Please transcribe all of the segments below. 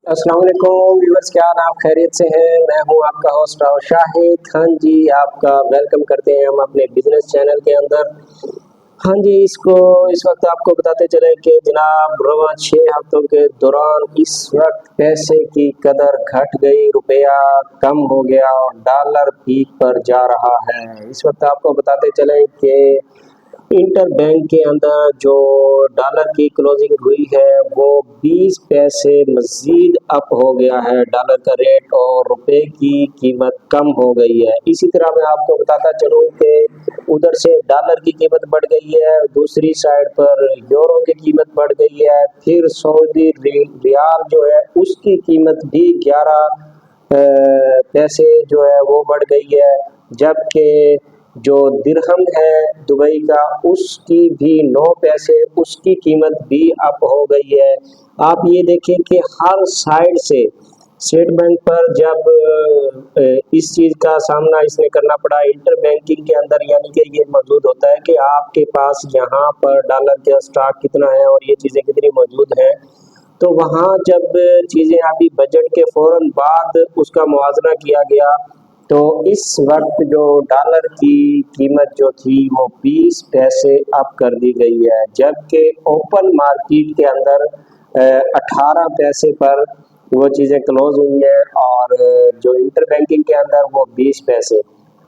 अस्सलाम वालेकुम व्यूअर्स, क्या हाल आप खैरियत से हैं। मैं हूं आपका होस्ट राव शाहिद। हाँ जी, आपका वेलकम करते हैं हम अपने बिजनेस चैनल के अंदर। हाँ जी, इस वक्त आपको बताते चले कि जनाब रवा 6 हफ्तों के दौरान इस वक्त पैसे की कदर घट गई, रुपया कम हो गया और डॉलर पीक पर जा रहा है। इस वक्त आपको बताते चले कि इंटर बैंक के अंदर जो डॉलर की क्लोजिंग हुई है वो 20 पैसे मज़ीद अप हो गया है डॉलर का रेट, और रुपए की कीमत कम हो गई है। इसी तरह मैं आपको बताता चलूँ कि उधर से डॉलर की कीमत बढ़ गई है, दूसरी साइड पर यूरो की कीमत बढ़ गई है, फिर सऊदी रियाल जो है उसकी कीमत भी 11 पैसे जो है वो बढ़ गई है, जबकि जो दिरहम है दुबई का उसकी भी 9 पैसे उसकी कीमत भी अप हो गई है। आप ये देखें कि हर साइड से स्टेट बैंक पर जब इस चीज़ का सामना इसने करना पड़ा इंटर बैंकिंग के अंदर, यानी कि ये मौजूद होता है कि आपके पास यहाँ पर डॉलर का स्टॉक कितना है और ये चीज़ें कितनी मौजूद हैं। तो वहाँ जब चीज़ें अभी बजट के फ़ौरन बाद उसका मुआवजा किया गया तो इस वक्त जो डॉलर की कीमत जो थी वो 20 पैसे अप कर दी गई है, जबकि ओपन मार्केट के अंदर 18 पैसे पर वो चीज़ें क्लोज हुई हैं, और जो इंटर बैंकिंग के अंदर वो 20 पैसे।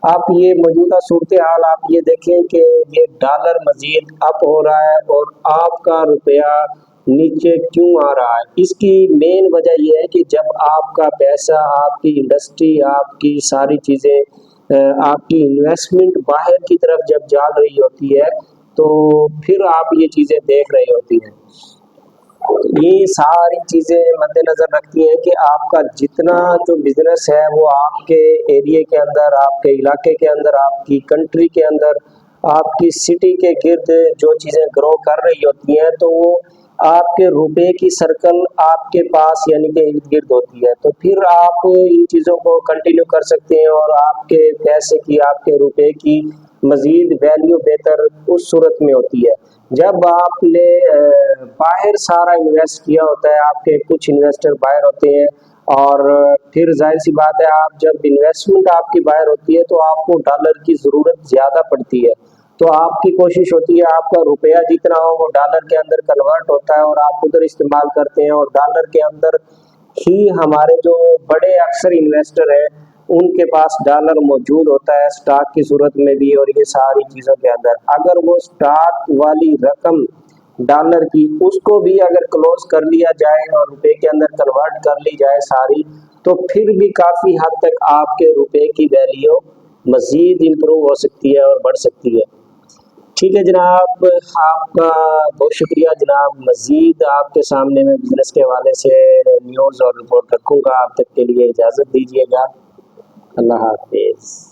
आप ये मौजूदा सूरत हाल आप ये देखें कि ये डॉलर मज़ीद अप हो रहा है और आपका रुपया नीचे क्यों आ रहा है। इसकी मेन वजह यह है कि जब आपका पैसा, आपकी इंडस्ट्री, आपकी सारी चीज़ें, आपकी इन्वेस्टमेंट बाहर की तरफ जब जा रही होती है तो फिर आप ये चीज़ें देख रही होती हैं। ये सारी चीज़ें मद्देनज़र रखती हैं कि आपका जितना जो बिज़नेस है वो आपके एरिया के अंदर, आपके इलाके के अंदर, आपकी कंट्री के अंदर, आपकी सिटी के गिर्द जो चीज़ें ग्रो कर रही होती हैं तो वो आपके रुपए की सर्कल आपके पास यानी कि इर्द गिर्द होती है। तो फिर आप इन चीज़ों को कंटिन्यू कर सकते हैं और आपके पैसे की, आपके रुपए की मज़ीद वैल्यू बेहतर उस सूरत में होती है जब आपने बाहर सारा इन्वेस्ट किया होता है। आपके कुछ इन्वेस्टर बाहर होते हैं और फिर जाहिर सी बात है आप जब इन्वेस्टमेंट आपकी बाहर होती है तो आपको डॉलर की ज़रूरत ज़्यादा पड़ती है। तो आपकी कोशिश होती है आपका रुपया जितना हो वो डॉलर के अंदर कन्वर्ट होता है और आप उधर इस्तेमाल करते हैं, और डॉलर के अंदर ही हमारे जो बड़े अक्सर इन्वेस्टर हैं उनके पास डॉलर मौजूद होता है स्टॉक की सूरत में भी, और ये सारी चीज़ों के अंदर अगर वो स्टॉक वाली रकम डॉलर की उसको भी अगर क्लोज कर लिया जाए और रुपए के अंदर कन्वर्ट कर ली जाए सारी, तो फिर भी काफ़ी हद तक आपके रुपए की वैल्यू मज़ीद इम्प्रूव हो सकती है और बढ़ सकती है। ठीक है जनाब, आपका बहुत शुक्रिया जनाब। मज़ीद आपके सामने मैं बिज़नेस के हवाले से न्यूज़ और रिपोर्ट रखूँगा, आप तक के लिए इजाज़त दीजिएगा। अल्लाह हाफ़िज़।